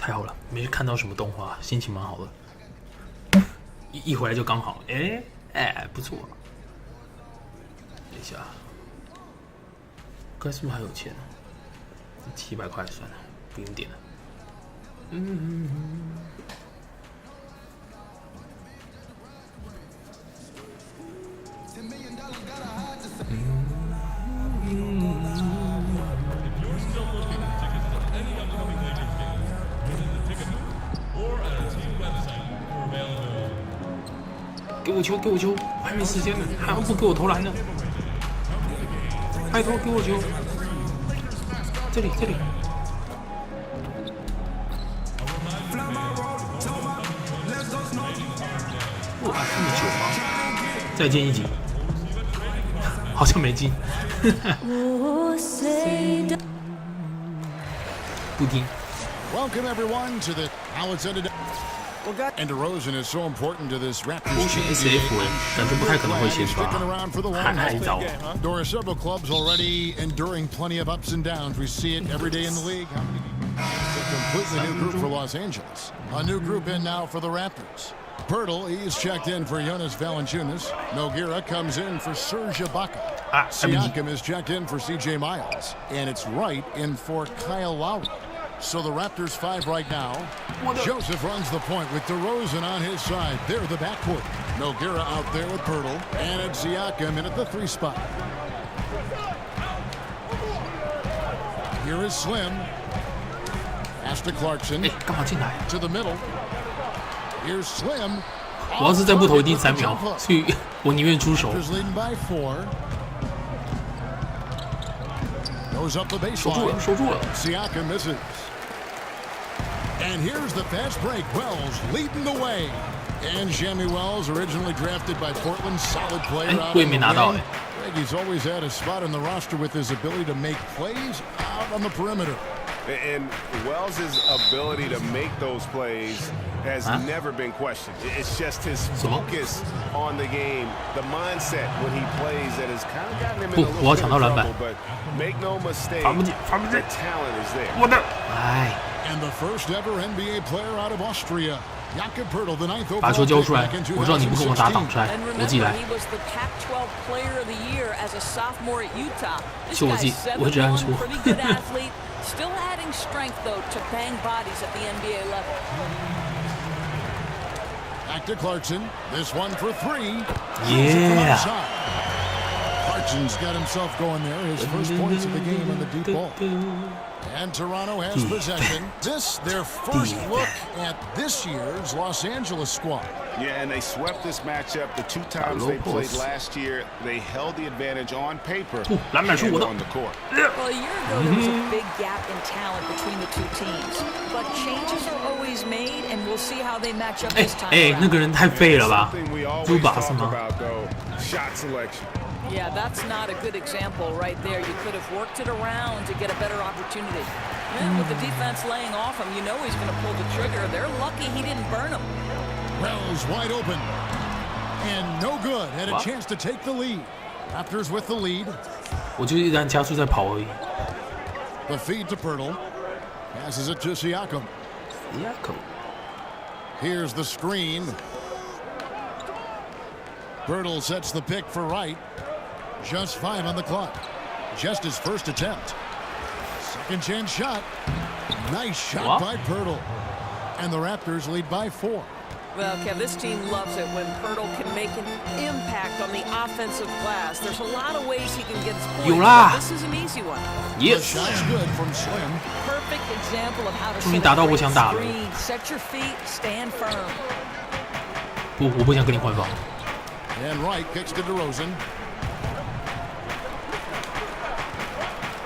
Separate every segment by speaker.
Speaker 1: 太好了，没看到什么动画，心情蛮好的。一回来就刚好，不错。等一下，该是不是还有钱？700块算了，不用点了。给我球，给我球！还没时间呢，还不给我投篮呢！拜托，给我球！这里，这里！哇，这么久吗？再见一集，好像没进。不听。
Speaker 2: Welcome everyone to the how it's ended. And DeRozan is so important to this Raptors team.
Speaker 1: 感觉不太可能会先发，还早。
Speaker 2: There are several clubs already enduring plenty of ups and downs. We see it every day in the league. It's a completely new group for Los Angeles. A new group in now for the Raptors. Pirtle, he's checked in for Jonas Valanciunas. Nogueira comes in for Serge Ibaka. Siakam is checked in for CJ Miles. And it's Wright in for Kyle Lowry. So the Raptors 5 right now. Joseph runs the point with DeRozan on his side. They're the backcourt. Nogueira out there with Pirtle. And it's Siakam in at the 3 spot. Here is Slim. Pass to Clarkson. To the middle. Here's Slim.
Speaker 1: 我要是再不投一定3秒，所以我宁愿出手。守住了。
Speaker 2: Siakam misses. And here's the fast break. Wells leading the way. And Jamie Wells, originally drafted by Portland, solid player out on the wing. He's always had a spot on the roster with his ability to make plays out on the perimeter.
Speaker 3: And Wells' ability to make those plays has never been questioned. It's just his focus on the game, the mindset when he plays that has kind of gotten him in a little bit of trouble. But make no mistake, the talent is there.
Speaker 2: And the first ever NBA player out of Austria. Jakob Pirtle, the 9th
Speaker 1: 把球交
Speaker 2: overall
Speaker 1: 出来，
Speaker 2: pick back in
Speaker 1: 我知道你不跟我打挡
Speaker 2: 2016.
Speaker 1: 拆，我自己来。
Speaker 4: He was the Pac-12 Player of the Year as a sophomore at Utah. This
Speaker 1: 是我自己，
Speaker 4: guy's
Speaker 1: 我只按
Speaker 4: 7'1",
Speaker 1: 说。
Speaker 4: pretty good athlete. Still adding strength though to bang bodies at the NBA level.
Speaker 2: Back to Clarkson. This one for 3.
Speaker 1: Yeah.
Speaker 2: Clarkson's got himself going there. His first points of the game on the deep ball. And Toronto has possession. This, their first look at this year's Los Angeles squad.
Speaker 3: Yeah, and they swept this matchup the 2 times they played last year. They held the advantage on paper and on the court.
Speaker 4: Well, a year ago there was a big gap in talent between the 2 teams, but changes are always made, and we'll see how they match up this time.
Speaker 1: 那个人太废了吧？
Speaker 3: Something we always
Speaker 1: 猪把
Speaker 3: talk
Speaker 1: 是吗？
Speaker 3: about though, shot selection.
Speaker 4: Yeah, that's not a good example right there. You could have worked it around to get a better opportunity. And with the defense laying off him, you know he's going to pull the trigger. They're lucky he didn't burn him.
Speaker 2: Wells wide open. And no good. Had a chance to take the lead. Raptors with the lead.
Speaker 1: 我就一直按加速在跑而已。
Speaker 2: The feed to Pirtle. Passes it to Siakam. Here's the screen. Pirtle sets the pick for Wright. Just 5 on the clock. Just his first attempt. Second chance shot. Nice shot by Pirtle. And the Raptors lead by 4.
Speaker 4: Well, Kev, this team loves it when Pirtle can make an impact on the offensive glass. There's a lot of ways he can get his points, but this is an easy one.
Speaker 1: Yes.
Speaker 2: The shot's good from Slim.
Speaker 4: Perfect example of how to
Speaker 1: 终于
Speaker 4: set
Speaker 1: 达到
Speaker 4: a
Speaker 1: 我
Speaker 4: great
Speaker 1: 想打的。
Speaker 4: screen. Set your feet, stand firm.
Speaker 1: 不，我不想跟你换防。
Speaker 2: And Wright kicks to DeRozan.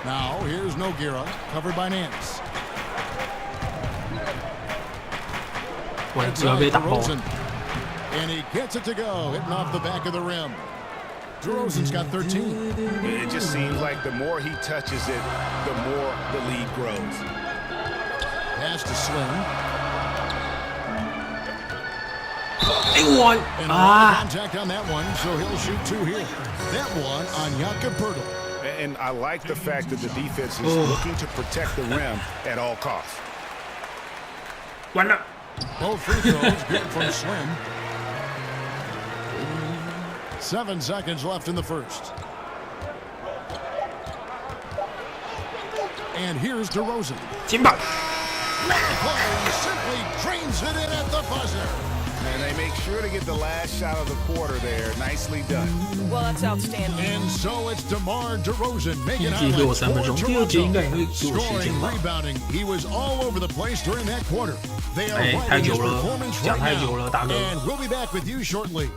Speaker 2: Now here's Nogueira, covered by Nance.
Speaker 1: 我只要被打爆。
Speaker 2: And he gets it to go, hitting off the back of the rim. DeRozan's got 13.
Speaker 3: It just seems like the more he touches it, the more the lead grows.
Speaker 2: Pass to Slim. Contact on that one, so he'll shoot 2 here. That one on Jakob Pirtle.
Speaker 3: And I like the fact that the defense is looking to protect the rim at all costs.
Speaker 1: 完了。
Speaker 2: Both free throws good from Slim. 7 seconds left in the first. And here's DeRozan.
Speaker 1: 金牌。
Speaker 2: He simply drains it in at the buzzer.
Speaker 3: And they make sure to get the last shot of the quarter there. Nicely done.
Speaker 4: Well, that's outstanding.
Speaker 2: And so it's DeMar DeRozan making
Speaker 1: 第一节给我3分钟，第二节应该也会给我时
Speaker 2: Scoring,
Speaker 1: 间吧。
Speaker 2: rebounding, he was all over the place during that quarter. They are
Speaker 1: 太
Speaker 2: riding
Speaker 1: 久
Speaker 2: his
Speaker 1: 了，
Speaker 2: performance
Speaker 1: 讲
Speaker 2: right
Speaker 1: 太久
Speaker 2: now.
Speaker 1: 了，大哥。
Speaker 2: And we'll be back with you shortly.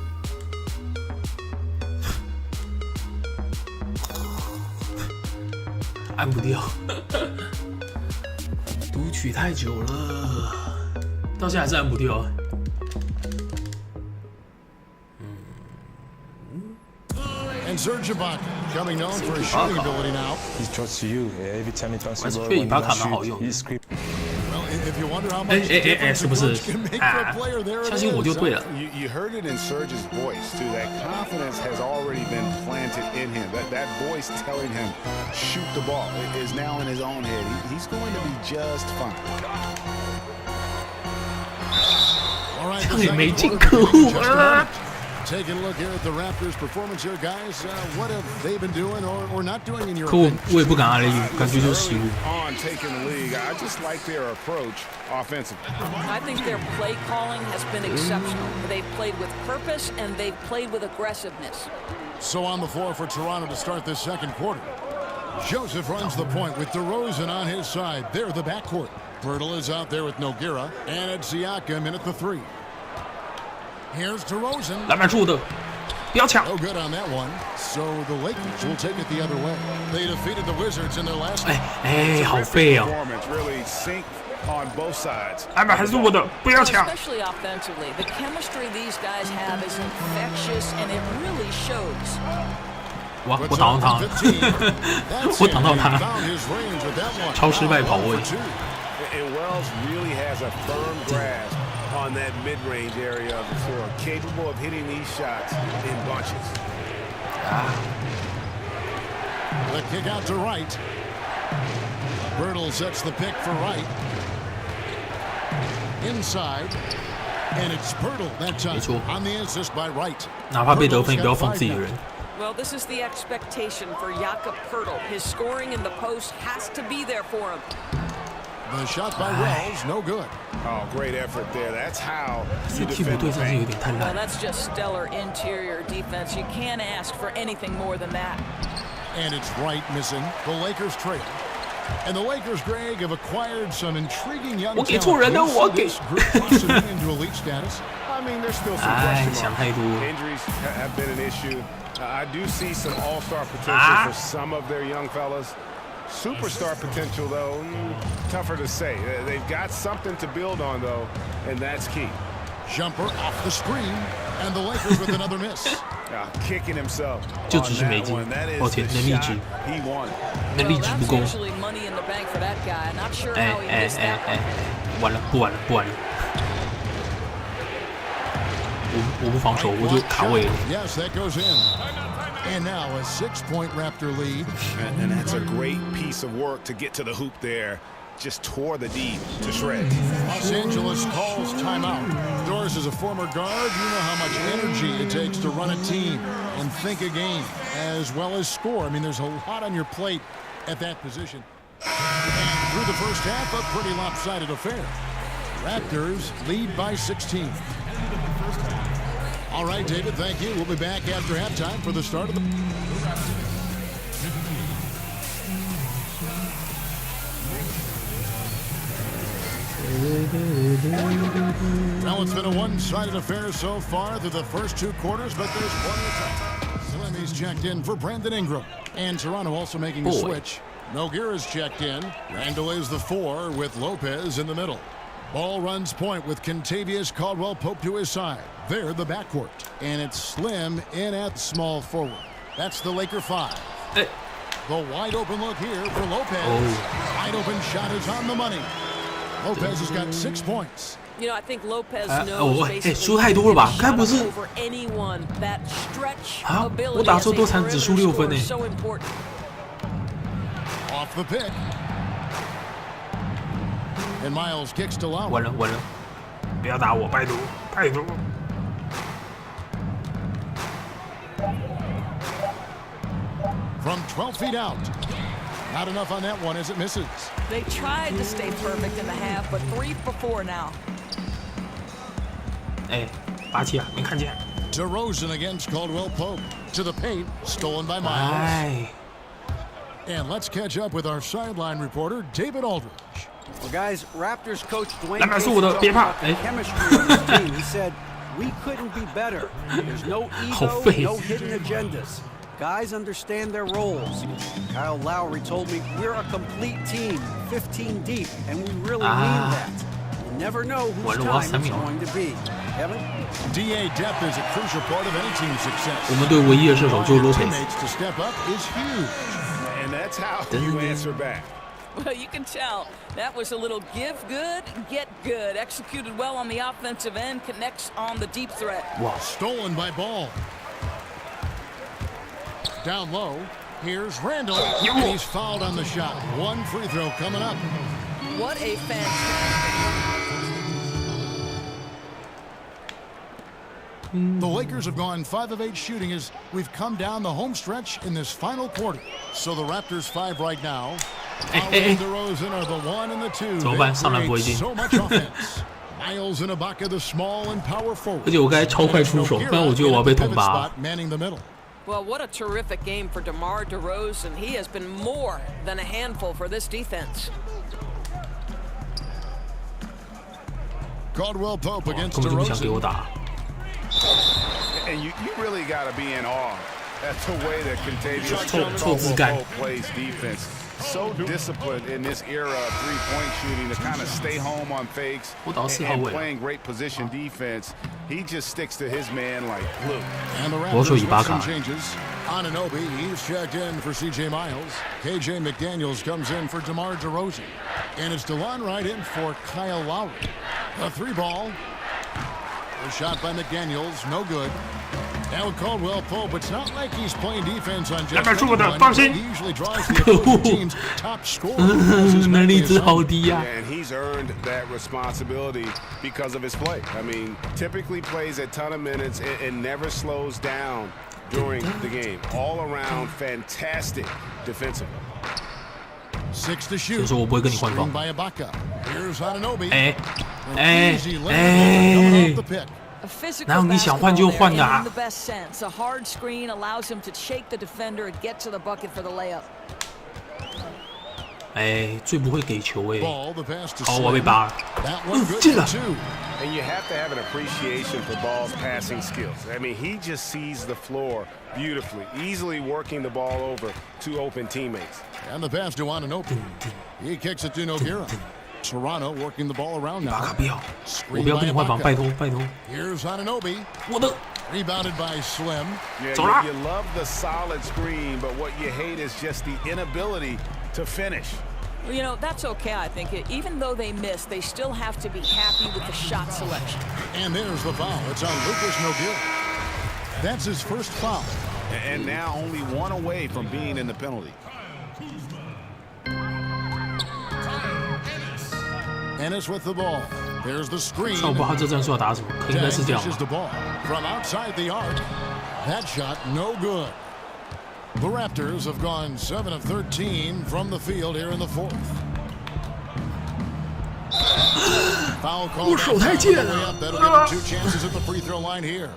Speaker 1: 按不掉，读取太久了，到现在还是按不掉。
Speaker 2: And Serge Ibaka, coming known for his shooting ability now.
Speaker 5: He trusts you every time he passes the ball.
Speaker 1: 觉得
Speaker 5: When he
Speaker 1: 伊巴卡
Speaker 5: don't
Speaker 1: 蛮好
Speaker 5: shoot,
Speaker 1: 用的。
Speaker 5: he screams.
Speaker 2: Well, if you wonder how much
Speaker 1: 哎，
Speaker 2: difference
Speaker 1: 是不是
Speaker 2: can make for
Speaker 1: 啊
Speaker 2: a player, there？
Speaker 1: 相
Speaker 2: it
Speaker 1: 信我就
Speaker 2: is.
Speaker 1: 对了。
Speaker 3: You heard it in Serge's voice, too. That confidence has already been planted in him. That voice telling him, shoot the ball, is now in his own head. He's going to be just fine.
Speaker 2: All right,
Speaker 1: 这
Speaker 2: the
Speaker 1: 样也
Speaker 2: second
Speaker 1: 没进
Speaker 2: quarter
Speaker 1: 客
Speaker 2: begins
Speaker 1: 户
Speaker 2: in just a
Speaker 1: 啊
Speaker 2: minute. Taking a look here at the Raptors' performance here, guys. What have they been doing or not doing in your
Speaker 1: 可我
Speaker 2: opinion?
Speaker 1: 我也不敢阿雷语，感觉就是失误。
Speaker 3: On taking the league, I just like their approach offensively.
Speaker 4: I think their play calling has been exceptional. They've played with purpose and they've played with aggressiveness.
Speaker 2: So on the floor for Toronto to start this second quarter. Joseph runs the point with DeRozan on his side. They're the backcourt. Pirtle is out there with Nogueira, and it's Siakam in at the 3. Here's DeRozan.
Speaker 1: 篮板是我的，不要抢。
Speaker 2: No good on that one. So the Lakers will take it the other way. They defeated the Wizards in their last.
Speaker 1: 哎，好废哦！
Speaker 3: Performance really synced on both sides.
Speaker 1: 篮板还是我的，不要抢。
Speaker 4: Especially offensively, the chemistry these guys have is infectious and it really shows.
Speaker 1: 我挡到他，我挡到他，
Speaker 2: 他
Speaker 1: 超失败跑位。
Speaker 3: And Wells really has a firm grasp on that mid-range area of the floor, capable of hitting these shots in bunches.
Speaker 2: The kick out to Wright. Birtle sets the pick for Wright. Inside. And it's Pirtle that time
Speaker 1: 没错。
Speaker 2: on the assist by Wright.
Speaker 1: 哪怕被得分，也不要放自己的人。
Speaker 4: Well, this is the expectation for Jakob Pirtle. His scoring in the post has to be there for him.
Speaker 2: The shot by Wells, no good.
Speaker 3: Oh, great effort there. That's how
Speaker 1: 这
Speaker 3: you
Speaker 1: 替补
Speaker 3: defend
Speaker 1: 队
Speaker 3: the
Speaker 1: 真是有
Speaker 3: paint.
Speaker 1: 点太
Speaker 4: Well,
Speaker 1: 烂。
Speaker 4: that's just stellar interior defense. You can't ask for anything more than that.
Speaker 2: And it's Wright missing. The Lakers trail. And the Lakers, Greg, have acquired some intriguing young
Speaker 1: 我给错人了，
Speaker 2: talent.
Speaker 1: 我
Speaker 2: We'll
Speaker 1: 给
Speaker 2: see this group blossoming into elite status.
Speaker 3: I mean, there's still some
Speaker 1: 哎，
Speaker 3: question
Speaker 1: 想
Speaker 3: marks.
Speaker 1: 太多。
Speaker 3: Injuries have been an issue. I do see some all-star potential for some of their young fellas. Superstar potential, though, tougher to say. They've got something to build on, though, and that's key.
Speaker 2: Jumper off the screen. And the Lakers with another miss.
Speaker 3: Kicking himself
Speaker 1: 就
Speaker 3: on
Speaker 1: 只是没
Speaker 3: that
Speaker 1: 进
Speaker 3: one. That is
Speaker 1: 抱歉，
Speaker 3: the
Speaker 1: 能力
Speaker 3: shot
Speaker 1: 值，
Speaker 3: he wanted.
Speaker 1: 能力
Speaker 4: Well,
Speaker 1: 值不
Speaker 4: that's
Speaker 1: 够。
Speaker 4: usually money in the bank for that guy. Not sure
Speaker 1: 哎
Speaker 4: how he
Speaker 1: 哎
Speaker 4: missed
Speaker 1: 哎
Speaker 4: that
Speaker 1: 哎
Speaker 4: one.，
Speaker 1: 完了，不玩了，不玩了。我不防守，我就卡位了。
Speaker 2: Yes, that goes in. And now a 6-point Raptor lead.
Speaker 3: And that's a great piece of work to get to the hoop there. Just tore the D to shreds.
Speaker 2: Los Angeles calls timeout. Doris is a former guard. You know how much energy it takes to run a team and think a game as well as score. I mean, there's a lot on your plate at that position. And through the first half, a pretty lopsided affair. Raptors lead by 16. All right, David, thank you. We'll be back after halftime for the start of the... Well, it's been a one-sided affair so far through the first 2 quarters, but there's plenty of time. Slimy's checked in for Brandon Ingram. And Toronto also making a switch. Nogueira's checked in. Randall is the 4 with Lopez in the middle. Ball runs point with Kentavious Caldwell-Pope to his side. They're the backcourt. And it's Slim in at small forward. That's the Laker 5.
Speaker 1: Hey.
Speaker 2: The wide open look here for Lopez. Wide open shot is on the money. Lopez has got 6 points.
Speaker 4: You know, I think Lopez
Speaker 1: 哦
Speaker 4: knows
Speaker 1: 哎，
Speaker 4: basically
Speaker 1: 输太多了吧？该不是
Speaker 4: over anyone. That stretch
Speaker 1: 啊？
Speaker 4: ability
Speaker 1: 我打
Speaker 4: as
Speaker 1: 错
Speaker 4: a
Speaker 1: 多场只输
Speaker 4: perimeter
Speaker 1: 6分
Speaker 4: scorer
Speaker 1: 呢
Speaker 4: is。so important.
Speaker 2: Off the pick. And Miles kicks to Lowry.
Speaker 1: 完了完了，不要打我，拜托拜托。
Speaker 2: From 12 feet out. Not enough on that one as it misses.
Speaker 4: They tried to stay perfect in the half, but 3 for 4 now.
Speaker 1: 哎，拔起啊，没看见。
Speaker 2: DeRozan against Caldwell Pope. To the paint, stolen by Miles.
Speaker 1: 哎，
Speaker 2: And let's catch up with our sideline reporter, David Aldridge.
Speaker 6: Well, guys, Raptors coach Dwayne
Speaker 1: 篮板是
Speaker 6: Casey
Speaker 1: 我的，
Speaker 6: talked
Speaker 1: 别怕。
Speaker 6: about
Speaker 1: 哎
Speaker 6: the，chemistry of this team. He said, "We couldn't be better. There's no
Speaker 1: 好
Speaker 6: ego,
Speaker 1: 废。
Speaker 6: no hidden agendas. Guys understand their roles." Kyle Lowry told me, "We're a complete team, 15 deep, and we really mean that. You never know whose
Speaker 1: 完了，我要
Speaker 6: time
Speaker 1: 3
Speaker 6: it's
Speaker 1: 秒。
Speaker 6: going to be." Kevin?
Speaker 2: DA depth is a crucial part of any team's success.
Speaker 1: 我们队唯一的射手就是
Speaker 2: Your
Speaker 1: Lopez。
Speaker 2: teammates to step up is huge.
Speaker 3: And that's how you answer back.
Speaker 4: Well, you can tell that was a little give good, get good. Executed well on the offensive end, connects on the deep threat.
Speaker 1: 哇，
Speaker 2: Stolen by Ball. Down low. Here's Randall. And he's fouled on the shot. One free throw coming up.
Speaker 4: What a fantastic.
Speaker 2: The Lakers have gone 5 of 8 shooting as we've come down the home stretch in this final quarter. So the Raptors 5 right now. Lowry and DeRozan are the 1 and the 2.
Speaker 1: 怎么办？上篮不会进。
Speaker 2: So much offense. Miles and Ibaka, the small and power forward.
Speaker 1: 而且我刚才超快出手，不然我觉得我要被捅拔。
Speaker 2: Manning the middle.
Speaker 4: Well, what a terrific game for DeMar DeRozan. He has been more than a handful for this defense.
Speaker 2: Caldwell Pope
Speaker 1: 根
Speaker 2: against
Speaker 1: 本就不想给我
Speaker 2: DeRozan.
Speaker 1: 打。
Speaker 3: And you really got to be in awe at the way that Contavious
Speaker 1: 错字盖。
Speaker 3: plays defense. So disciplined in this era of three-point shooting to kind of stay home on fakes
Speaker 1: 我打到4号
Speaker 3: and
Speaker 1: 位了。
Speaker 3: playing great position defense. He just sticks to his man like glue.
Speaker 2: And the
Speaker 1: 我手
Speaker 2: Raptors
Speaker 1: 以巴
Speaker 2: with
Speaker 1: 卡
Speaker 2: some。changes. Anunoby, he's checked in for C.J. Miles. K.J. McDaniels comes in for DeMar DeRozan. And it's DeLon Wright in for Kyle Lowry. A 3-ball. A shot by McDaniels, no good. Now Caldwell Pope, it's not like he's playing defense on just
Speaker 1: 篮板是我的，
Speaker 2: anyone.
Speaker 1: 放心。
Speaker 2: He usually draws the opposing team's top scorer. as his
Speaker 1: 能力
Speaker 2: nightly
Speaker 1: 值好
Speaker 2: assignment.
Speaker 1: 低呀、
Speaker 3: And he's earned that responsibility because of his play. I mean, typically plays a ton of minutes and never slows down during the game. All around, fantastic defensively.
Speaker 2: 6 to
Speaker 1: 所以
Speaker 2: shoot.
Speaker 1: 说我不会跟你换
Speaker 2: Screen
Speaker 1: 防。
Speaker 2: by Ibaka. Here's Anunoby.
Speaker 1: 哎
Speaker 2: An
Speaker 1: 哎
Speaker 2: easy layup coming
Speaker 1: 哎
Speaker 2: off the pick.
Speaker 4: A physical
Speaker 1: 哪有你想换
Speaker 4: basketball
Speaker 1: 就
Speaker 4: there
Speaker 1: 换的啊
Speaker 4: in the best sense. A hard screen allows him to shake the defender and get to the bucket for the layup.
Speaker 1: 哎，最不会给球哎。
Speaker 2: Ball, the pass to
Speaker 1: 好，我被
Speaker 2: Slim.
Speaker 1: 拔了。
Speaker 2: That one good
Speaker 1: 进
Speaker 2: for
Speaker 1: 了。
Speaker 2: 2.
Speaker 3: And you have to have an appreciation for Ball's passing skills. I mean, he just sees the floor beautifully, easily working the ball over to open teammates.
Speaker 2: And the pass to Anunoby. He kicks it to Nogueira. Toronto working the ball around
Speaker 1: 巴卡
Speaker 2: now.
Speaker 1: 不要，我不要跟你换防，拜托拜托。
Speaker 2: Here's Anunoby.
Speaker 1: 我的
Speaker 2: Rebounded by Slim.
Speaker 3: Yeah,
Speaker 1: So now-
Speaker 3: you love the solid screen, but what you hate is just the inability to finish.
Speaker 4: Well, you know, that's okay, I think. Even though they missed, they still have to be happy with the shot selection.
Speaker 2: And there's the foul. It's on Lucas Nogueira. That's his first foul.
Speaker 3: And now only one away from being in the penalty.
Speaker 2: Ennis with the ball. There's the screen.
Speaker 1: 但我不知道这战术要打什么，可应该是这样
Speaker 2: Dishes
Speaker 1: 吧。
Speaker 2: the ball from outside the arc. That shot no good. The Raptors have gone 7 of 13 from the field here in the 4th. Foul call.
Speaker 1: 我手太贱了。
Speaker 2: That'll give them 2 chances at the free throw line here.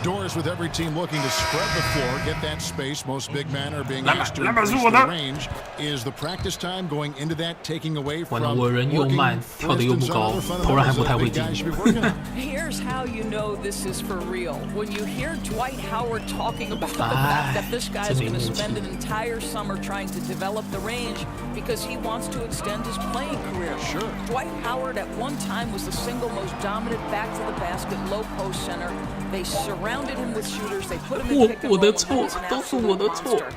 Speaker 2: Doors with every team looking to spread the floor, get that space. Most big men are being asked to increase their range. Is the practice time going into that taking away
Speaker 1: 完
Speaker 2: from
Speaker 1: 了，我人又
Speaker 2: working,
Speaker 1: 慢，
Speaker 2: for
Speaker 1: 跳得又不
Speaker 2: instance,
Speaker 1: 高
Speaker 2: on other，
Speaker 1: 投篮还不
Speaker 2: fundamentals
Speaker 1: 太
Speaker 2: that
Speaker 1: 会
Speaker 2: big
Speaker 1: 进
Speaker 2: guys。should be working on?
Speaker 4: Here's how you know this is for real. When you hear Dwight Howard talking about the fact that this guy is going to spend an entire summer trying to develop the range because he wants to extend his playing career.
Speaker 2: Sure.
Speaker 4: Dwight Howard at one time was the single most dominant back to the basket low post center. They surround surrounded him with shooters. They put him in pick and roll. He was an absolute monster.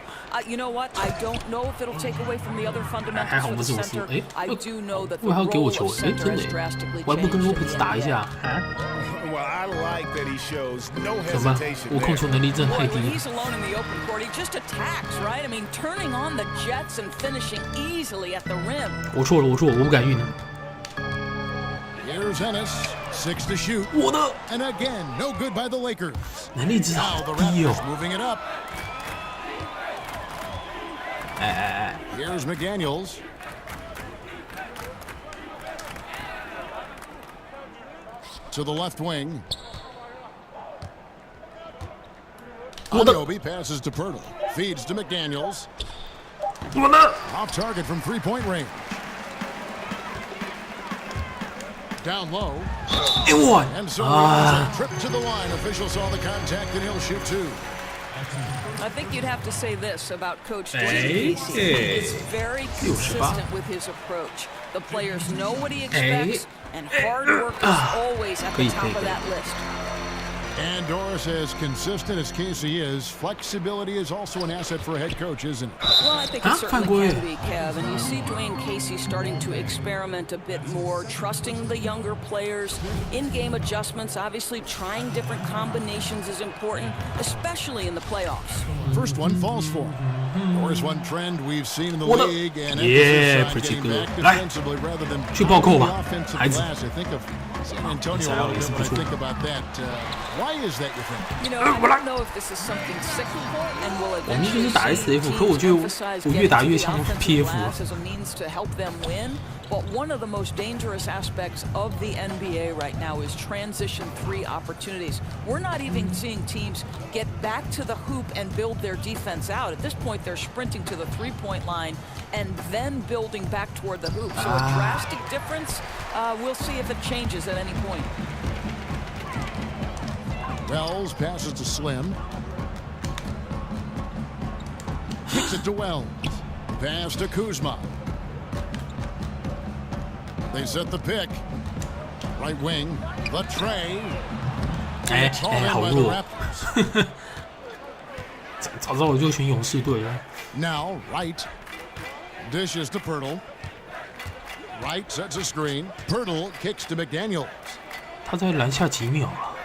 Speaker 4: You know what? I don't know if it'll take away from the other fundamentals for the center. I do know that the role of center has drastically changed in the NBA.
Speaker 3: Well, I like that he shows no
Speaker 1: 怎么办？
Speaker 3: hesitation
Speaker 1: 我控球
Speaker 3: there.
Speaker 1: 能力真的太
Speaker 4: Boy,
Speaker 1: 低
Speaker 4: when
Speaker 1: 了。
Speaker 4: he's alone in the open court, he just attacks, right? I mean, turning on the jets and finishing easily at the rim.
Speaker 1: 我错了，我不敢运了。
Speaker 2: Here's Ennis, 6 to shoot.
Speaker 1: 我的
Speaker 2: And again, no good by the Lakers.
Speaker 1: 能力值
Speaker 2: Now
Speaker 1: 好
Speaker 2: the
Speaker 1: 低
Speaker 2: Raptors
Speaker 1: 哦。
Speaker 2: moving it up.
Speaker 1: 哎，
Speaker 2: Here's McDaniels. To the left wing.
Speaker 1: 我的
Speaker 2: Anunoby passes to Pirtle. Feeds to McDaniels.
Speaker 1: 我的
Speaker 2: Off target from three-point range. Down low.
Speaker 1: 哎我
Speaker 2: And so he has a trip to the line. Officials saw the contact and he'll shoot two.
Speaker 4: I think you'd have to say this about Coach Dwayne
Speaker 1: Hey,
Speaker 4: Casey.
Speaker 1: hey.
Speaker 4: He's very consistent with his approach. The players know what he expects, and hard work is always at the top of that list.
Speaker 2: And Doris, as consistent as Casey is, flexibility is also an asset for a head coach, isn't it?
Speaker 4: Well, I think it certainly can be, Kev. And you see Dwayne Casey starting to experiment a bit more, trusting the younger players, in-game adjustments. Obviously, trying different combinations is important, especially in the playoffs.
Speaker 2: First one falls for him. Doris, one trend we've seen in the
Speaker 1: What a-
Speaker 2: league, and
Speaker 1: Yeah,
Speaker 2: emphasis on
Speaker 1: pretty
Speaker 2: getting
Speaker 1: good.
Speaker 2: back
Speaker 1: Right.
Speaker 2: defensively rather than
Speaker 1: 去暴扣吧，
Speaker 2: the offensive
Speaker 1: 孩子。
Speaker 2: glass. I think of San Antonio a little bit when I think about that. Why is that, you think?
Speaker 4: You know, I don't know if this is something cyclical and will
Speaker 1: 我们就
Speaker 4: eventually
Speaker 1: 是打
Speaker 4: see
Speaker 1: SF，可我
Speaker 4: teams
Speaker 1: 觉得
Speaker 4: emphasize
Speaker 1: 我越打
Speaker 4: getting
Speaker 1: 越
Speaker 4: to the
Speaker 1: 像
Speaker 4: offensive
Speaker 1: PF
Speaker 4: glass as a means to help them win. But one of the most dangerous aspects of the NBA right now is transition three opportunities. We're not even seeing teams get back to the hoop and build their defense out. At this point, they're sprinting to the three-point line and then building back toward the hoop. So a drastic difference. We'll see if it changes at any point.
Speaker 2: Wells passes to Slim. Kicks it to Wells. Pass to Kuzma. They set the pick. Right wing. The tray.
Speaker 1: 哎
Speaker 2: It's all
Speaker 1: 哎，
Speaker 2: in
Speaker 1: 好
Speaker 2: by the
Speaker 1: 弱。
Speaker 2: Raptors.
Speaker 1: 早知道我就选勇士队了。
Speaker 2: Now, right. Dishes to Pirtle. Right sets a screen. Pirtle kicks to McDaniels.
Speaker 1: 他在篮下几秒了？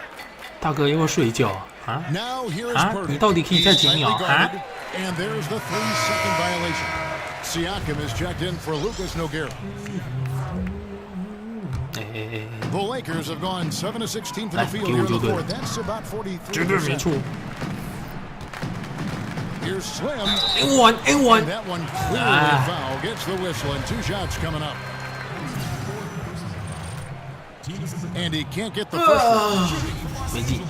Speaker 1: 大哥要不要睡觉啊？
Speaker 2: Now here's
Speaker 1: 啊，
Speaker 2: Pirtle.
Speaker 1: 你到底可以在
Speaker 2: He's
Speaker 1: 几秒
Speaker 2: tightly
Speaker 1: 啊？
Speaker 2: guarded, and there's the 3-second violation. Siakam is checked in for Lucas Nogueira.
Speaker 1: 哎
Speaker 2: The Lakers have gone 7 of 16 from the
Speaker 1: 来
Speaker 2: field
Speaker 1: 给
Speaker 2: here
Speaker 1: 我
Speaker 2: in
Speaker 1: 就
Speaker 2: the
Speaker 1: 对了
Speaker 2: fourth. That's about
Speaker 1: 绝对没错
Speaker 2: 43%. Here's Slim.
Speaker 1: N1 N1，
Speaker 2: That one clearly foul. Gets the whistle, and 2 shots coming up. And he can't get the first one.
Speaker 1: 没进。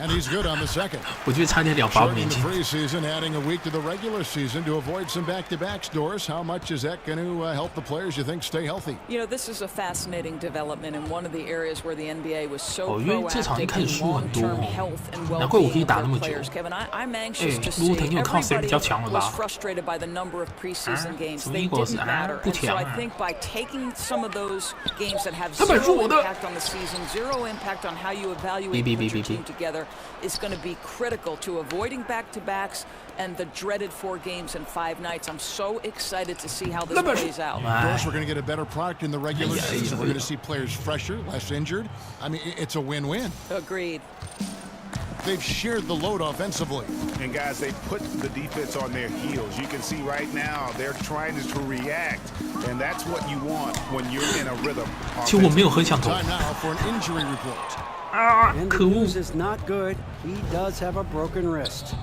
Speaker 2: And he's good on the second.
Speaker 1: 我觉得差点2罚没
Speaker 2: Shortening the
Speaker 1: 进。
Speaker 2: preseason, adding a week to the regular season to avoid some back-to-backs. Doris, how much is that going to help the players you think stay healthy?
Speaker 4: You know, this is a fascinating development in one of the areas where the NBA was so
Speaker 1: 因为这场一
Speaker 4: proactive
Speaker 1: 开始
Speaker 4: in
Speaker 1: 输很多
Speaker 4: long-term
Speaker 1: 哦
Speaker 4: health and
Speaker 1: 难怪我可以
Speaker 4: well-being
Speaker 1: 打
Speaker 4: of
Speaker 1: 那么
Speaker 4: their
Speaker 1: 久
Speaker 4: players. Kevin, I'm anxious to
Speaker 1: 如果
Speaker 4: see.
Speaker 1: 藤你有靠谁比较强了
Speaker 4: Everybody
Speaker 1: 吧
Speaker 4: was frustrated by the number of preseason games. They
Speaker 1: Eagles
Speaker 4: didn't matter.
Speaker 1: 不
Speaker 4: And so
Speaker 1: 强
Speaker 4: I
Speaker 1: 啊
Speaker 4: think by taking some of those games that have
Speaker 1: 他们
Speaker 4: zero
Speaker 1: 弱的
Speaker 4: impact on the season, zero impact on how you evaluate and put your team together, is going to be critical to avoiding back-to-backs and the dreaded 4 games in 5 nights. I'm so excited to see how this plays out.
Speaker 2: Doris, we're going to get a better product in the regular season. We're going to see players fresher, less injured. I mean, it's a win-win.
Speaker 4: Agreed.
Speaker 2: They've shared the load offensively.
Speaker 3: And guys, they put the defense on their heels. You can see right now they're trying to react, and that's what you want when you're in a rhythm.
Speaker 1: 其实我没有很想投
Speaker 2: Time now for an injury report.
Speaker 1: 啊，
Speaker 6: And
Speaker 1: 可
Speaker 6: the
Speaker 1: 恶
Speaker 6: news！is not good. He does have a broken wrist.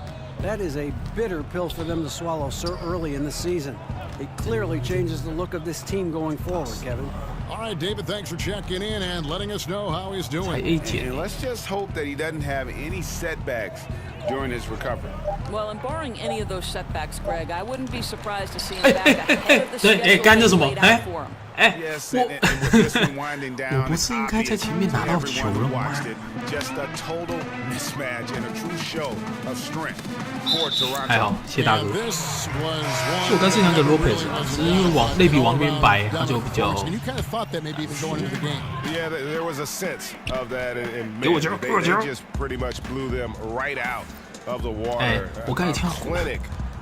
Speaker 6: That is a bitter pill for them to swallow so early in the season. It clearly changes the look of this team going forward, Kevin.
Speaker 2: All right, David, thanks for checking in and letting us know how he's
Speaker 1: 才
Speaker 2: doing.
Speaker 1: A 减
Speaker 3: And let's just hope that he doesn't have any setbacks during his recovery.
Speaker 4: Well, and barring any of those setbacks, Greg, I wouldn't be surprised to see him back ahead of the
Speaker 1: 对，哎，
Speaker 4: schedule
Speaker 1: 干这什么？
Speaker 4: laid
Speaker 1: 哎
Speaker 4: out for him.
Speaker 1: 哎，我不是应该在前面拿到球了吗？还好，谢大哥。就我刚是那个 Lopez 啊，只是因为类比往那边摆，他就比较。给我球，给我球！哎，我刚才听过。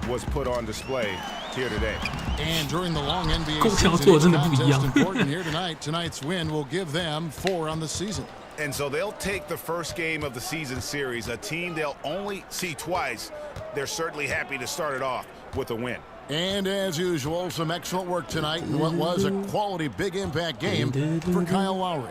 Speaker 3: Was put on display here today.
Speaker 2: And during the long NBA
Speaker 1: 够枪做的真的不一样。
Speaker 2: important here tonight. Tonight's win will give them 4 on the season.
Speaker 3: And so they'll take the first game of the season series, a team they'll only see twice. They're certainly happy to start it off with a win.
Speaker 2: And as usual, some excellent work tonight in what was a quality big impact game for Kyle Lowry.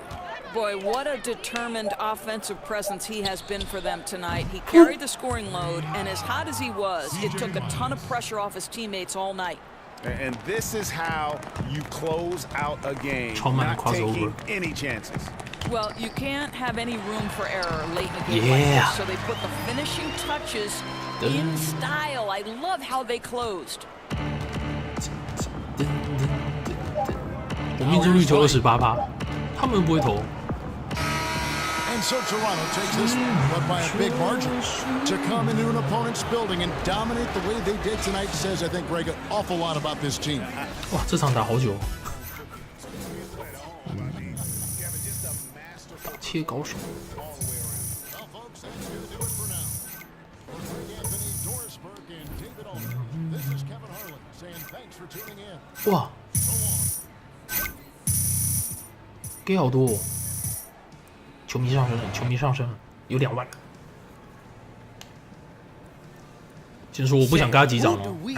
Speaker 4: Boy, what a determined offensive presence he has been for them tonight. He carried the scoring load, and as hot as he was, it took a ton of pressure off his teammates all night.
Speaker 3: And this is how you close out a game, not taking any chances.
Speaker 4: Well, you can't have any room for error late in a game like this, so they put the finishing touches in style. I love how they closed.
Speaker 1: 我命中率就28%，他们不会投。
Speaker 2: And so Toronto takes this one, but by a big margin. To come into an opponent's building and dominate the way they did tonight says, I think, Greg, an awful lot about this team.
Speaker 1: 哇，这场打好久。打切高手。哇，给好多哦。 球迷上升了，球迷上升了，有2万。就是说我不想跟他击掌了。不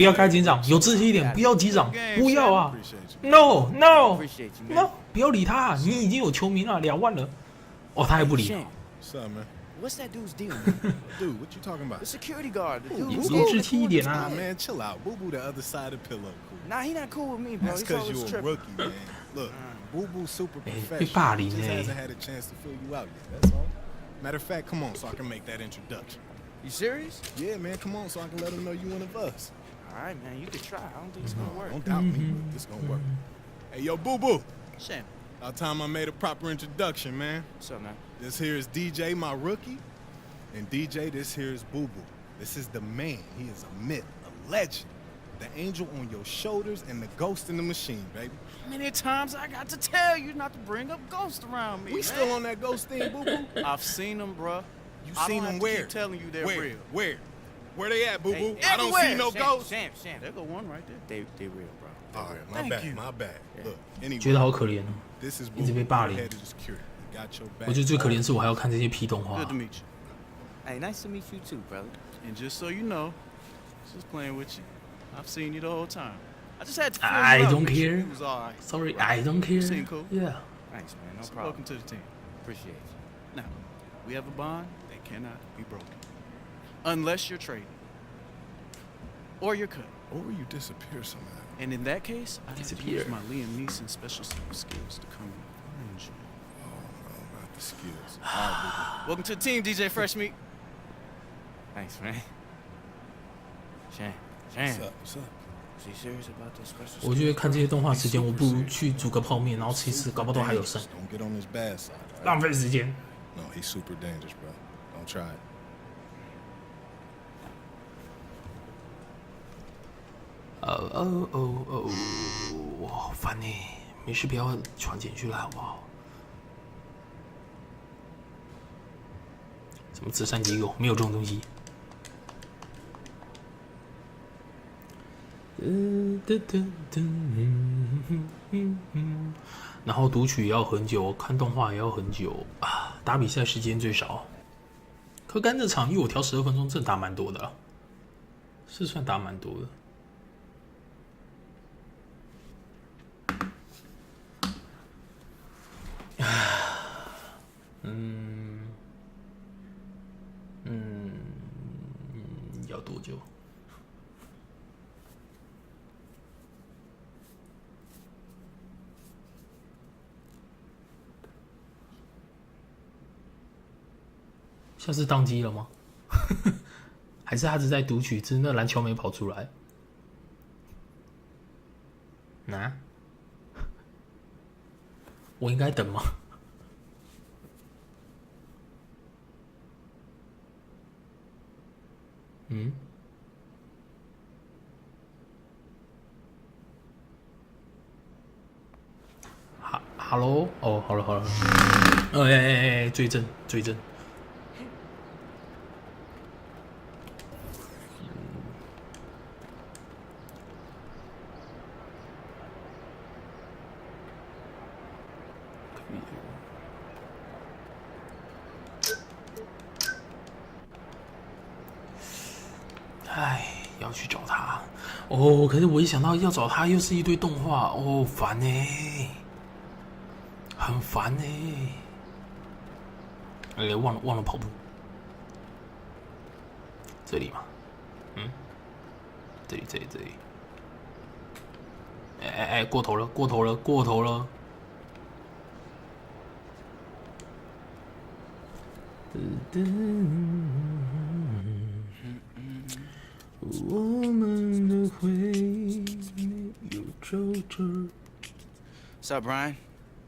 Speaker 1: 要跟他击掌，有志气一点，不要击掌，不要啊 ！No No No， 不要理他，你已经有球迷了，2万了。哦，他还不理。
Speaker 7: What's that dude's deal, man?
Speaker 3: Dude, what you talking about?
Speaker 7: The security guard. The dude.
Speaker 1: 有志气一点啊
Speaker 3: man, chill out. Boo Boo the other side of the pillow.
Speaker 7: Nah, he not cool with me, bro.
Speaker 3: That's because you a rookie, man. Look, Boo Boo's super professional. He just hasn't had a chance to fill you out yet. That's all. Matter of fact, come on, so I can make that introduction.
Speaker 7: You serious?
Speaker 3: Yeah, man, come on, so I can let him know you one of us.
Speaker 7: All right, man, you could try. I don't think it's gonna work.
Speaker 3: Don't doubt me. It's gonna work. Hey, yo, Boo Boo.
Speaker 7: Shame.
Speaker 3: About time I made a proper introduction, man.
Speaker 7: What's up, man?
Speaker 3: This here is DJ, my rookie. And DJ, this here is Boo Boo. This is the man. He is a myth, a legend. The angel on your shoulders and the ghost in the machine, baby.
Speaker 7: How many times I got to tell you not to bring up ghosts around me,
Speaker 3: We still on that ghost thing, Boo Boo?
Speaker 7: I've seen them, bro.
Speaker 3: You seen them where?
Speaker 7: Keep telling you they're
Speaker 3: where?
Speaker 7: real.
Speaker 3: Where they at, Boo Boo?
Speaker 7: Hey,
Speaker 3: I don't see no ghosts.
Speaker 7: Sam, there go one right there. They real, bro.
Speaker 3: All right, my bad. Look, anyway.
Speaker 1: 觉得好可怜哦，
Speaker 3: This is
Speaker 1: 一直被霸凌。我觉得最可怜的是我还要看这些屁动画。
Speaker 7: Good to meet you. Hey, nice to meet you too, brother. And just so you know, just playing with you. I've seen you the whole time. I just had to.
Speaker 1: I don't care.
Speaker 7: You was all right.
Speaker 1: Sorry, I don't care.
Speaker 7: Seem cool.
Speaker 1: Yeah.
Speaker 7: Thanks, man. No
Speaker 3: So
Speaker 7: problem.
Speaker 3: welcome to the team.
Speaker 7: Appreciate you.
Speaker 3: Now, we have a bond that cannot be broken. Unless you're traded. Or you're cut. Or you disappear somehow. And in that case, I have to use my Liam Neeson special skills to come and find you. Oh, no, not the skills. All right, baby. Welcome to the team, DJ Fresh Meat.
Speaker 7: Thanks, man. Shane.
Speaker 3: What's up?
Speaker 7: Is he serious about this special?
Speaker 1: 我觉得看这些动画时间，我不如去煮个泡面，然后吃一吃，搞不好都还有剩。
Speaker 3: Don't get on his bad side. Right?
Speaker 1: 浪费时间。
Speaker 3: No, he's super dangerous, bro. Don't try it. 我好烦呢，没事不要传简讯来好不好？什么慈善机构没有这种东西。然后读曲也要很久，看动画也要很久啊，打比赛时间最少。可干这场因为我调12分钟，真的打蛮多的啦，是算打蛮多的。要多久？像是宕机了吗？还是他只在读曲，只是那篮球没跑出来？
Speaker 1: 啊？我应该等吗？嗯？哈喽？哦，好了好了。哎，追正。哎，要去找他哦。可是我一想到要找他，又是一堆动画哦，烦欸，很烦欸。哎，忘了跑步。这里嘛，这里。哎，过头了。我们的回忆有皱褶。
Speaker 7: What's up, Brian?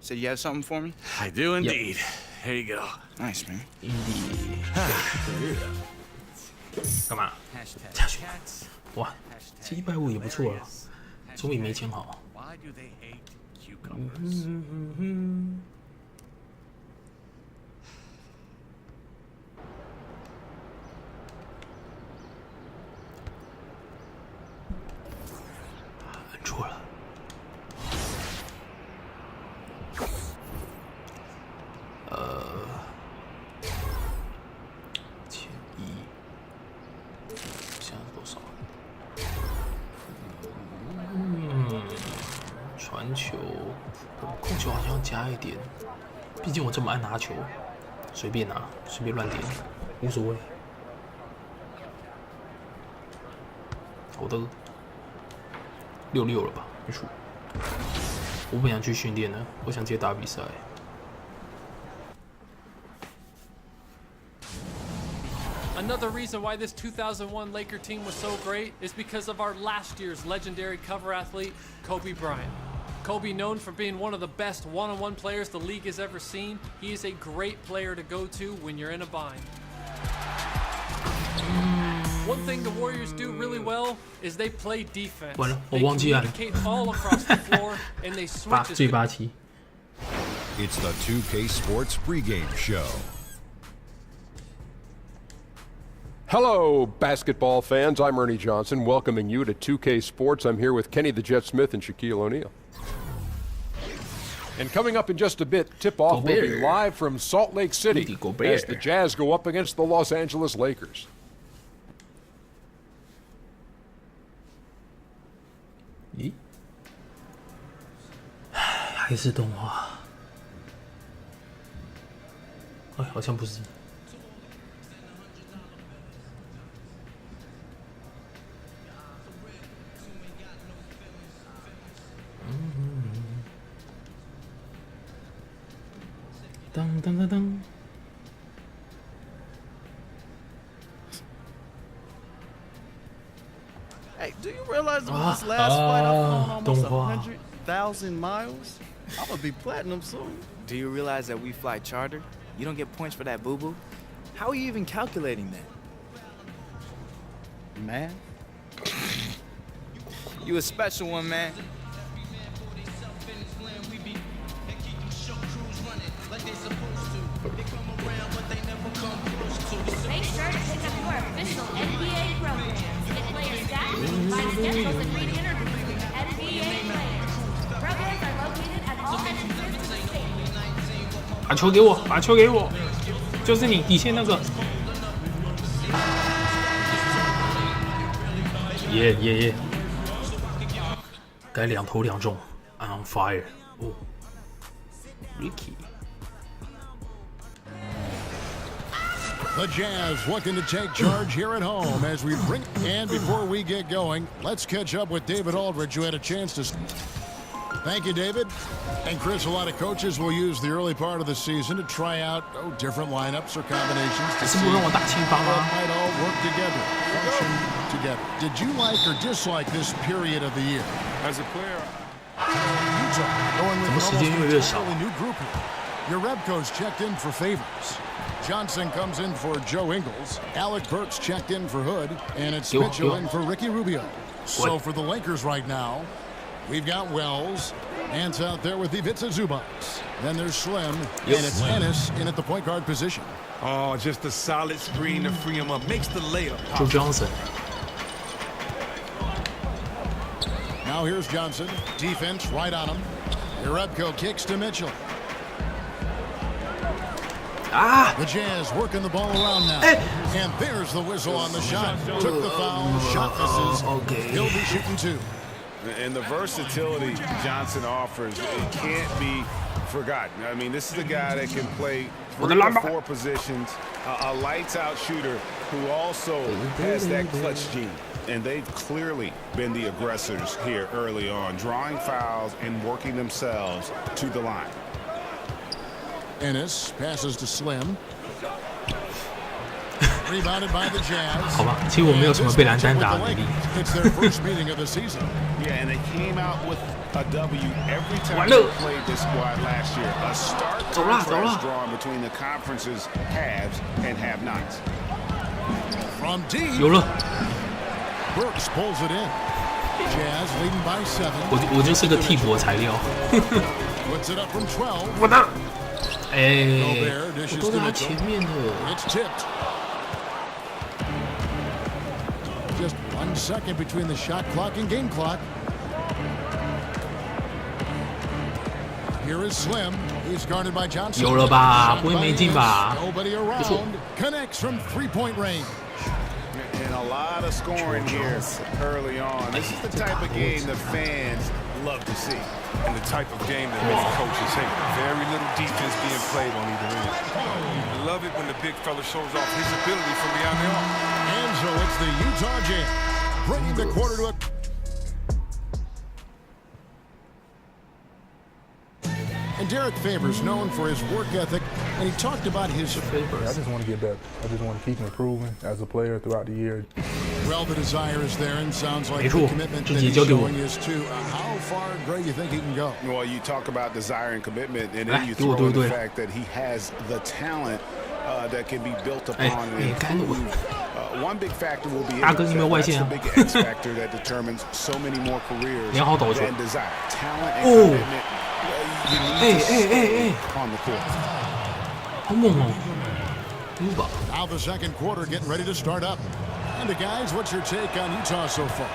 Speaker 7: Said you have something for me?
Speaker 8: I do indeed. Here you go.
Speaker 7: Nice, man.
Speaker 1: 干嘛？下去。哇，750也不错了，总比没钱好。
Speaker 8: Why do they hate cucumbers?
Speaker 1: 摁住了。现在多少？传球，控球好像加一点，毕竟我这么爱拿球，随便拿，随便乱点，无所谓。好的，66了吧？没数。我不想去训练了，我想直接打比赛。
Speaker 9: Another reason why this 2001 Laker team was so great is because of our last year's legendary cover athlete, Kobe Bryant. Kobe, known for being one of the best one-on-one players the league has ever seen, he is a great player to go to when you're in a bind. One thing the Warriors do really well is they play defense. They communicate all across the floor and they switch as good.
Speaker 10: It's the 2K Sports pregame show.
Speaker 11: Hello, basketball fans. I'm Ernie Johnson, welcoming you to 2K Sports. I'm here with Kenny the Jet Smith and Shaquille O'Neal. And coming up in just a bit, tip-off will be live from Salt Lake City as the Jazz go up against the Los Angeles Lakers.
Speaker 1: 咦，还是动画？哎，好像不是。当当当当。
Speaker 7: Hey, do you realize on this last flight I've flown almost 100,000 miles? I'm gonna be platinum soon.
Speaker 12: Do you realize that we fly charter? You don't get points for that, boo-boo. How are you even calculating that?
Speaker 7: Man.
Speaker 12: You a special one, man.
Speaker 13: Make sure to pick up your official NBA program. Get player stats, find schedules, and read interviews with NBA players. Programs are located at all entrances to the stadium.
Speaker 1: 把球给我，把球给我，就是你底线那个。耶！该2投2中 ，I'm on fire！ 哦 ，Ricky。
Speaker 2: The Jazz looking to take charge here at home as we bring. And before we get going, let's catch up with David Aldridge, who had a chance to. Thank you, David. And Chris, a lot of coaches will use the early part of the season to try out different lineups or combinations to see how it might all work together, function together. Did you like or dislike this period of the year?
Speaker 11: As a player,
Speaker 1: 怎么时间越来越少？
Speaker 2: Your Rebco's checked in for Favors. Johnson comes in for Joe Ingles. Alec Burks checked in for Hood. And it's Mitchell in for Ricky Rubio. So for the Lakers right now, we've got Wells. Ants out there with Ivica Zubac. Then there's Slim. And it's Ennis in at the point guard position.
Speaker 8: Oh, just a solid screen to free him up. Makes the layup.
Speaker 1: Joe Johnson.
Speaker 2: Now here's Johnson. Defense right on him. Rebco kicks to Mitchell. The Jazz working the ball around now. And there's the whistle on the shot. Took the foul. Shot misses. He'll be shooting two.
Speaker 3: And the versatility Johnson offers, it can't be forgotten. I mean, this is a guy that can play 3 or 4 positions, a lights-out shooter who also has that clutch gene. And they've clearly been the aggressors here early on, drawing fouls and working themselves to the line.
Speaker 2: Ennis passes to Slim. Rebounded by the Jazz.
Speaker 1: 好吧，其实我没有什么被篮单打的能力。
Speaker 2: It's their first meeting of the season.
Speaker 3: Yeah, and they came out with a W every time they played this squad last year. A stark contrast drawn between the conference's haves and have-nots.
Speaker 2: From deep.
Speaker 1: 有了。
Speaker 2: Burks pulls it in. Jazz leading by 7.
Speaker 1: 我就是个替补材料。
Speaker 2: Puts it up from 12.
Speaker 1: 我的。我都在他前面的。
Speaker 2: It's tipped. Just 1 second between the shot clock and game clock. Here is Slim. He's guarded by Johnson.
Speaker 1: 有了吧？不会没进吧？
Speaker 2: Nobody around. Connects from 3-point range.
Speaker 3: And a lot of scoring here early on. This is the type of game the fans love to see.
Speaker 5: And the type of game that many coaches hate. Very little defense being played on either end. You love it when the big fella shows off his ability from beyond the arc.
Speaker 2: And so it's the Utah Jazz bringing the quarter to a... And Derek Favors known for his work ethic, and he talked about his...
Speaker 5: I just want to get better. I just want to keep improving as a player throughout the year.
Speaker 2: Well, the desire is there, and sounds like the commitment that he's showing is to how far, Greg, you think he can go?
Speaker 3: Well, you talk about desire and commitment, and then you throw in the fact that he has the talent that can be built upon and improved. One big factor will be that's the big X factor that determines so many more careers than desire. Talent and commitment. You need to stay on the court.
Speaker 2: Now the second quarter getting ready to start up. And guys, what's your take on Utah so far?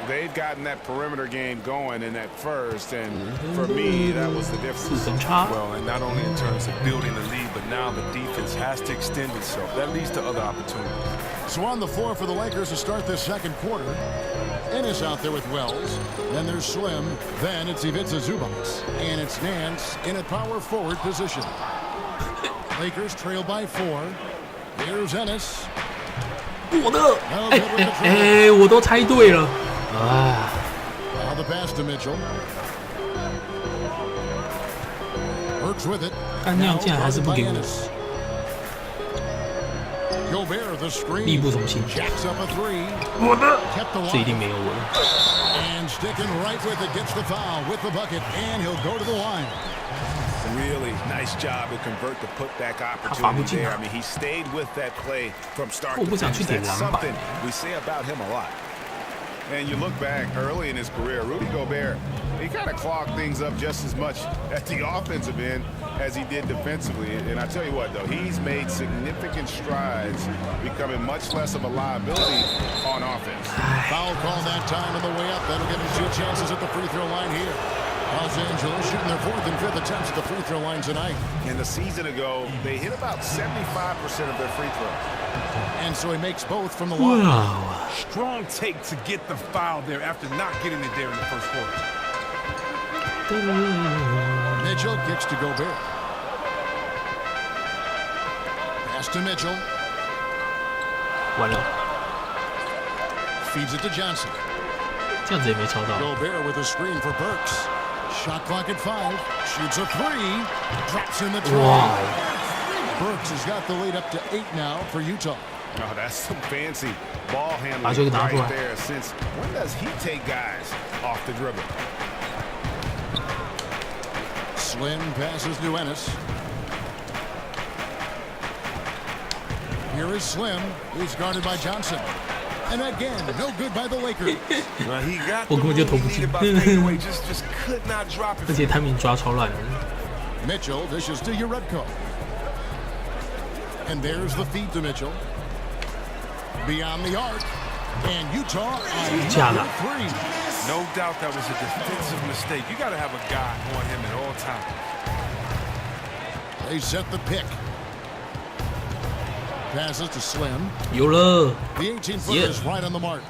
Speaker 3: They've gotten that perimeter game going in that first, and for me, that was the difference.
Speaker 5: Well, and not only in terms of building the lead, but now the defense has to extend itself. That leads to other opportunities.
Speaker 2: So on the floor for the Lakers to start this second quarter, Ennis out there with Wells. Then there's Slim. Then it's Ivica Zubac. And it's Nance in a power forward position. Lakers trail by 4. Here's Ennis.
Speaker 1: 我的，我都猜对了啊！
Speaker 2: Now the pass to Mitchell. Works with it.
Speaker 1: 但那样竟然还是不给我。
Speaker 2: Gobert the screen.
Speaker 1: 力不从心。
Speaker 2: Jacks up a 3.
Speaker 1: 我的，这一定没有我的。
Speaker 2: And sticking right with it, gets the foul with the bucket, and he'll go to the line.
Speaker 3: Really nice job to convert the putback opportunity there. I mean, he stayed with that play from start to finish. That's something we say about him a lot. And you look back early in his career, Rudy Gobert, he kind of clogged things up just as much at the offensive end as he did defensively. And I tell you what, though, he's made significant strides, becoming much less of a liability on offense.
Speaker 2: Foul call that time on the way up. That'll give him 2 chances at the free throw line here. Los Angeles shooting their 4th and 5th attempts at the free throw line tonight.
Speaker 3: And a season ago, they hit about 75% of their free throws.
Speaker 2: And so he makes both from the line.
Speaker 1: Wow.
Speaker 5: Strong take to get the foul there after not getting it there in the first quarter.
Speaker 2: Mitchell kicks to Gobert. Pass to Mitchell.
Speaker 1: 完了。
Speaker 2: Feeds it to Johnson.
Speaker 1: 这样子也没抄到。
Speaker 2: Gobert with a screen for Burks. Shot clock at 5. Shoots a 3. Drops in the tray.
Speaker 1: Wow.
Speaker 2: Burks has got the lead up to 8 now for Utah.
Speaker 3: Oh, that's some fancy ball handling right there. Since when does he take guys off the dribble?
Speaker 2: Slim passes to Ennis. Here is Slim, who's guarded by Johnson. And again, no good by the Lakers.
Speaker 5: He got
Speaker 1: 我根本就投不进，
Speaker 5: just could not drop it.
Speaker 1: 而且他们抓超烂的。
Speaker 2: Mitchell dishes to Uredko. And there's the feed to Mitchell. Beyond the arc. And Utah on three.
Speaker 5: No doubt that was a defensive mistake. You got to have a guy on him at all times.
Speaker 2: They set the pick. Passes to Slim.
Speaker 1: 有了
Speaker 2: The 18-footer is right on the mark.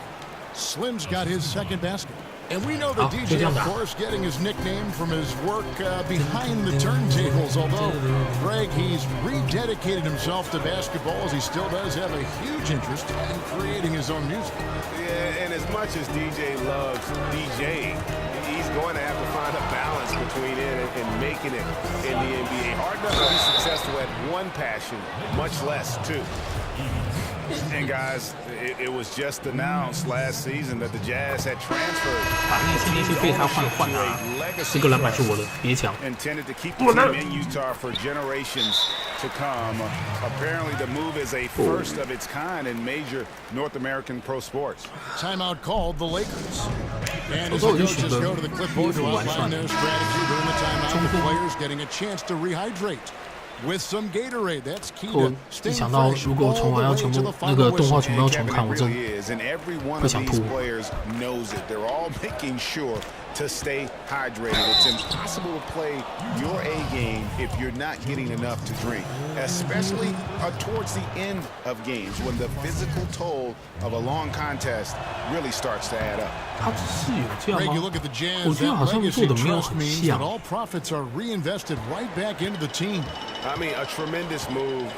Speaker 2: Slim's got his second basket. And we know that DJ, of course, getting his nickname from his work behind the turntables. Although, Greg, he's rededicated himself to basketball as he still does have a huge interest in creating his own music.
Speaker 3: Yeah, and as much as DJ loves DJing, he's going to have to find a balance between it and making it in the NBA. Hard enough to be successful at one passion, much less two. And guys, it was just announced last season that the Jazz had transferred.
Speaker 1: 把那些被他换啊！这个篮板是我的，别抢。
Speaker 3: Intended to keep the team in Utah for generations to come. Apparently, the move is a first of its kind in major North American pro sports.
Speaker 2: Timeout called the Lakers. And as the coaches go to the clipboard to outline their strategy during the timeout, the players getting a chance to rehydrate. With some Gatorade, that's key to staying fresh all the way to the final whistle.
Speaker 3: And every one of these players knows it. They're all making sure to stay hydrated. It's impossible to play your A game if you're not getting enough to drink, especially towards the end of games when the physical toll of a long contest really starts to add up.
Speaker 1: 他是有这样
Speaker 2: Greg,
Speaker 1: 吗
Speaker 2: you look at the Jazz,
Speaker 1: 我觉得好像做的没有很
Speaker 2: means
Speaker 1: 像
Speaker 2: that。all profits are reinvested right back into the team.
Speaker 3: I mean, a tremendous move,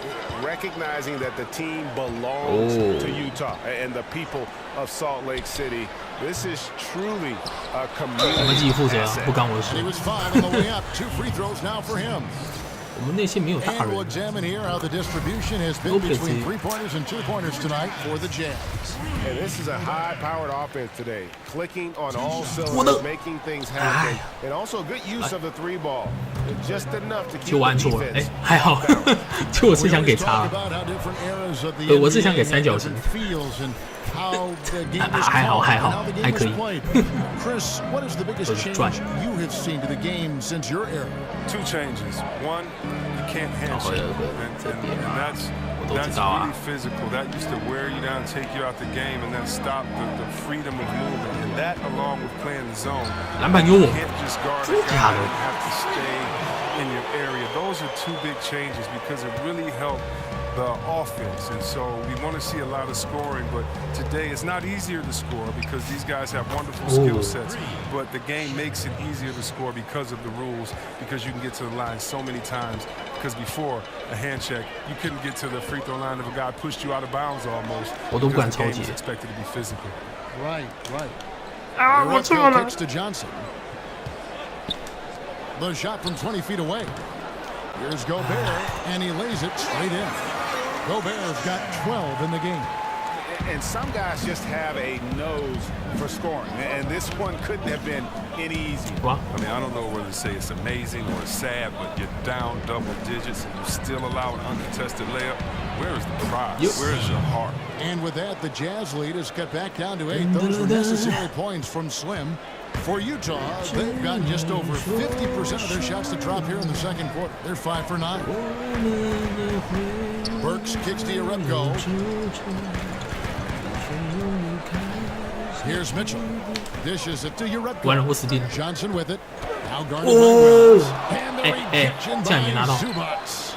Speaker 3: recognizing that the team belongs to Utah and the people of Salt Lake City. This is truly a
Speaker 1: 我们自己负责，
Speaker 3: community
Speaker 1: 不干我的事
Speaker 2: He。was 5 on the way up. 2 free throws now for him.
Speaker 1: 我们内线没有大
Speaker 2: And we'll
Speaker 1: 人。
Speaker 2: examine here how the distribution has been between 3-pointers and 2-pointers tonight for the Jazz.
Speaker 3: And this is a high-powered offense today, clicking on all cylinders, making things happen, and also good use of the 3 ball, just enough to keep
Speaker 1: 就我按
Speaker 3: the
Speaker 1: 错了，
Speaker 3: defense.
Speaker 1: 还好，就我是想给他，我是想给三角形。还好，还可以。
Speaker 2: Chris, what is the biggest change you have seen to the game since your era?
Speaker 5: 2 changes. One, you can't handshake, and that's really physical. That used to wear you down, take you out the game, and then stop the freedom of movement. And that, along with playing the zone,
Speaker 1: 篮板给我，
Speaker 5: you can't just guard the guy. You have to stay in your area. Those are 2 big changes because it really helped the offense, and so we want to see a lot of scoring, but today it's not easier to score because these guys have wonderful skill sets, but the game makes it easier to score because of the rules, because you can get to the line so many times, because before a hand check you couldn't get to the free throw line if a guy pushed you out of bounds almost, because the game is expected to be physical.
Speaker 2: Right. Uredko kicks to Johnson. The shot from 20 feet away. Here's Gobert, and he lays it straight in. Gobert's got 12 in the game.
Speaker 3: And some guys just have a nose for scoring, and this one couldn't have been any easier.
Speaker 5: I mean, I don't know whether to say it's amazing or sad, but you're down double digits and you still allow an uncontested layup. Where is the pride? Where is your heart?
Speaker 2: And with that, the Jazz lead is cut back down to 8. Those were necessary points from Slim. For Utah, they've got just over 50% of their shots to drop here in the second quarter. They're 5 for 9. Burks kicks to Uredko. Here's Mitchell. Dishes it to Uredko. Johnson with it. Now guarded by Wells. And the rejection by Zubats.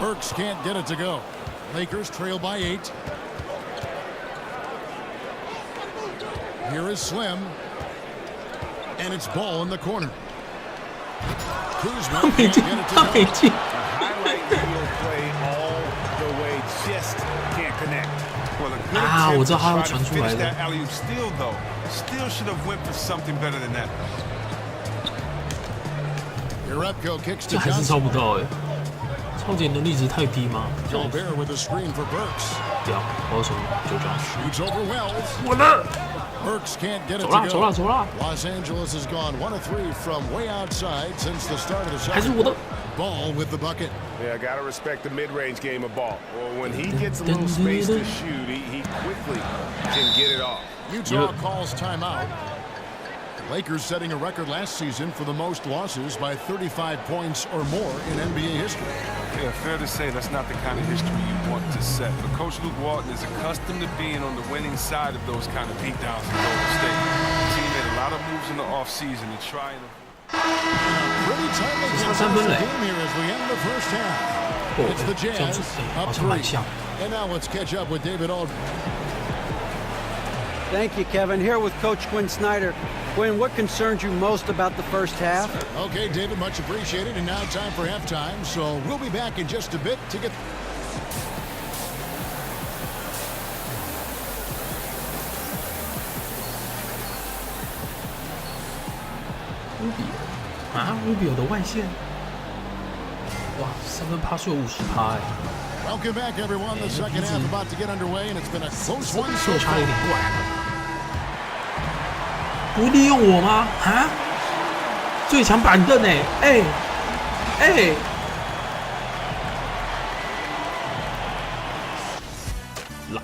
Speaker 2: Burks can't get it to go. Lakers trail by 8. Here is Slim. And it's ball in the corner. Kuzma can't get it to go.
Speaker 3: Highlight reel play all the way, just can't connect.
Speaker 5: Well, a good attempt to try to finish that alley-oop steal, though. Still should have went for something better than that.
Speaker 2: Uredko kicks to
Speaker 1: 这还是
Speaker 2: Johnson.
Speaker 1: 抄不到哎，超级能力值太低吗？
Speaker 2: Gobert with a screen for Burks.
Speaker 1: 掉，我手就这样。
Speaker 2: Shoots over Wells.
Speaker 1: 我的。
Speaker 2: Burks can't get it
Speaker 1: 走
Speaker 2: to
Speaker 1: 啦
Speaker 2: go.
Speaker 1: 走啦走啦。
Speaker 2: Los Angeles has gone 1 of 3 from way outside since the start of the
Speaker 1: 还是
Speaker 2: second.
Speaker 1: 我的。
Speaker 2: Ball with the bucket.
Speaker 3: Yeah, gotta respect the mid-range game of ball. Well, when he gets a little space to shoot, he quickly can get it off.
Speaker 2: Utah calls timeout. Lakers setting a record last season for the most losses by 35 points or more in NBA history.
Speaker 5: Yeah, fair to say that's not the kind of history you want to set. But Coach Luke Walton is accustomed to being on the winning side of those kind of beatdowns in Golden State. The team made a lot of moves in the offseason to try and...
Speaker 2: Pretty tightly contested game here as we end the first half. It's the Jazz up 3. And now let's catch up with David Aldridge.
Speaker 6: Thank you, Kevin. Here with Coach Quinn Snyder. Quinn, what concerns you most about the first half?
Speaker 2: Okay, David, much appreciated. And now time for halftime. So we'll be back in just a bit to get...
Speaker 1: Rubio 的外线，哇，3分趴数有50%哎。
Speaker 2: Welcome back, everyone. The second half about to get underway, and it's been a close one.
Speaker 1: 色差有点怪。不利用我吗？啊？最强板凳哎哎哎！来，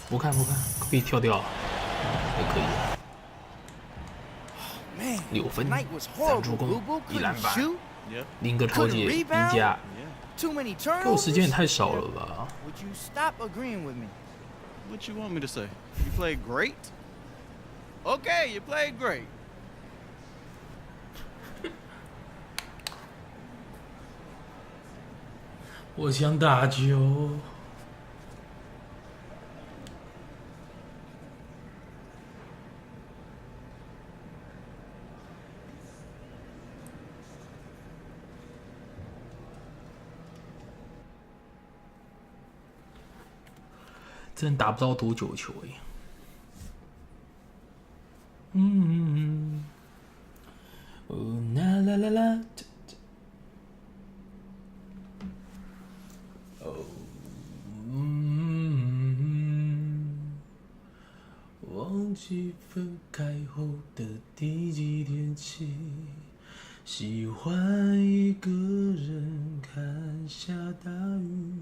Speaker 1: 不看，可以跳掉，也可以。6分，3助攻，1篮板，0个投解，1加。 给我时间也太少了吧
Speaker 12: Would you stop agreeing with me?
Speaker 7: What you want me to say? You played great? Okay, you played great.
Speaker 1: 我想打球。真打不到多久球哎。哦啦啦啦啦。哦。忘记分开后的第几天起，喜欢一个人看下大雨，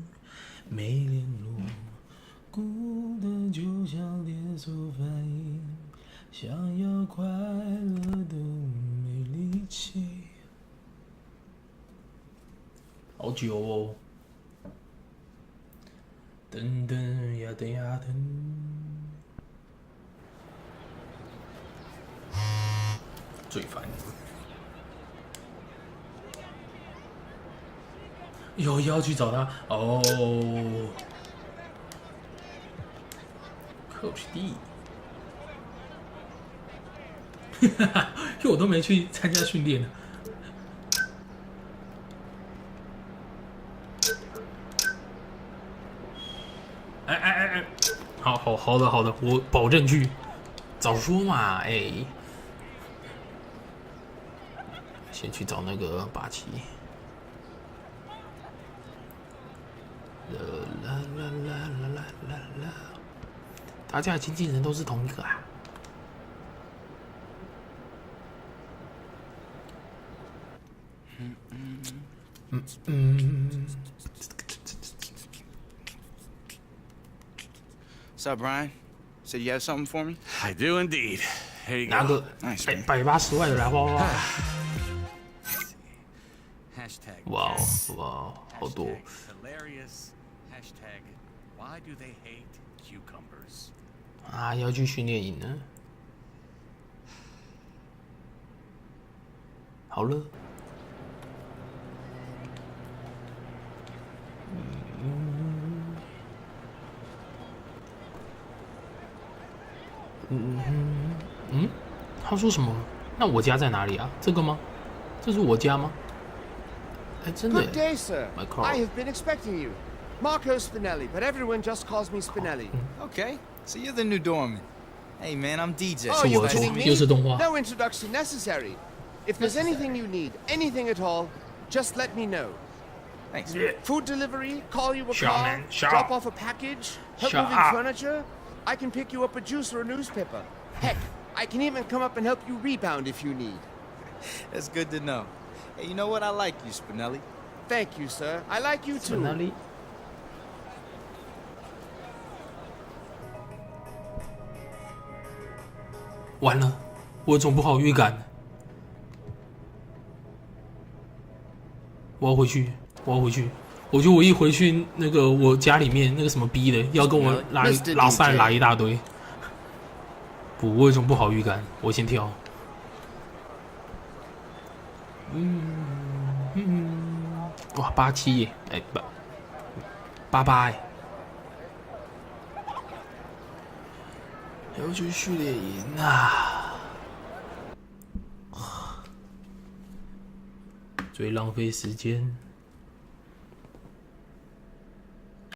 Speaker 1: 没联络。 孤单就像连锁反应，想要快乐都没力气。好久哦，等等呀等呀等，最烦。又要去找他哦。 Coach D， 哈哈，因为我都没去参加训练。哎，好的，我保证去。早说嘛，哎，先去找那个巴奇。啦。 大家的经纪人都是同一个啊。
Speaker 12: What's up, Brian? Said you have something for me?
Speaker 7: I do indeed. Here you go.
Speaker 1: 拿个180万的来花花。哇哦，好多。
Speaker 7: Hilarious. Hashtag. Why do they hate cucumbers?
Speaker 1: 啊，要去训练营呢。好了。他说什么？那我家在哪里啊？这个吗？这是我家吗？哎，真的。
Speaker 14: Good day, sir. I have been expecting you. Marco Spinelli, but everyone just calls me Spinelli.
Speaker 12: Okay, so you're the new doorman. Hey, man, I'm DJ.
Speaker 14: Oh, you kidding me? No introduction necessary. If there's anything you need, anything at all, just let me know.
Speaker 12: Thanks.
Speaker 14: Food delivery, call you a
Speaker 1: Shut
Speaker 14: car,
Speaker 1: man, shut
Speaker 14: drop
Speaker 1: up.
Speaker 14: off a package, help
Speaker 1: Shut
Speaker 14: moving
Speaker 1: up.
Speaker 14: furniture. I can pick you up a juice or a newspaper. Heck, I can even come up and help you rebound if you need.
Speaker 12: That's good to know. Hey, you know what? I like you, Spinelli.
Speaker 14: Thank you, sir. I like you too.
Speaker 1: 哪里？完了，我有种不好预感。我要回去，我要回去。我觉得我一回去，那个我家里面那个什么逼的，要跟我拉塞拉一大堆。不，我有种不好预感，我先跳。哇，87耶，哎88哎，要去训练营啊！最浪费时间。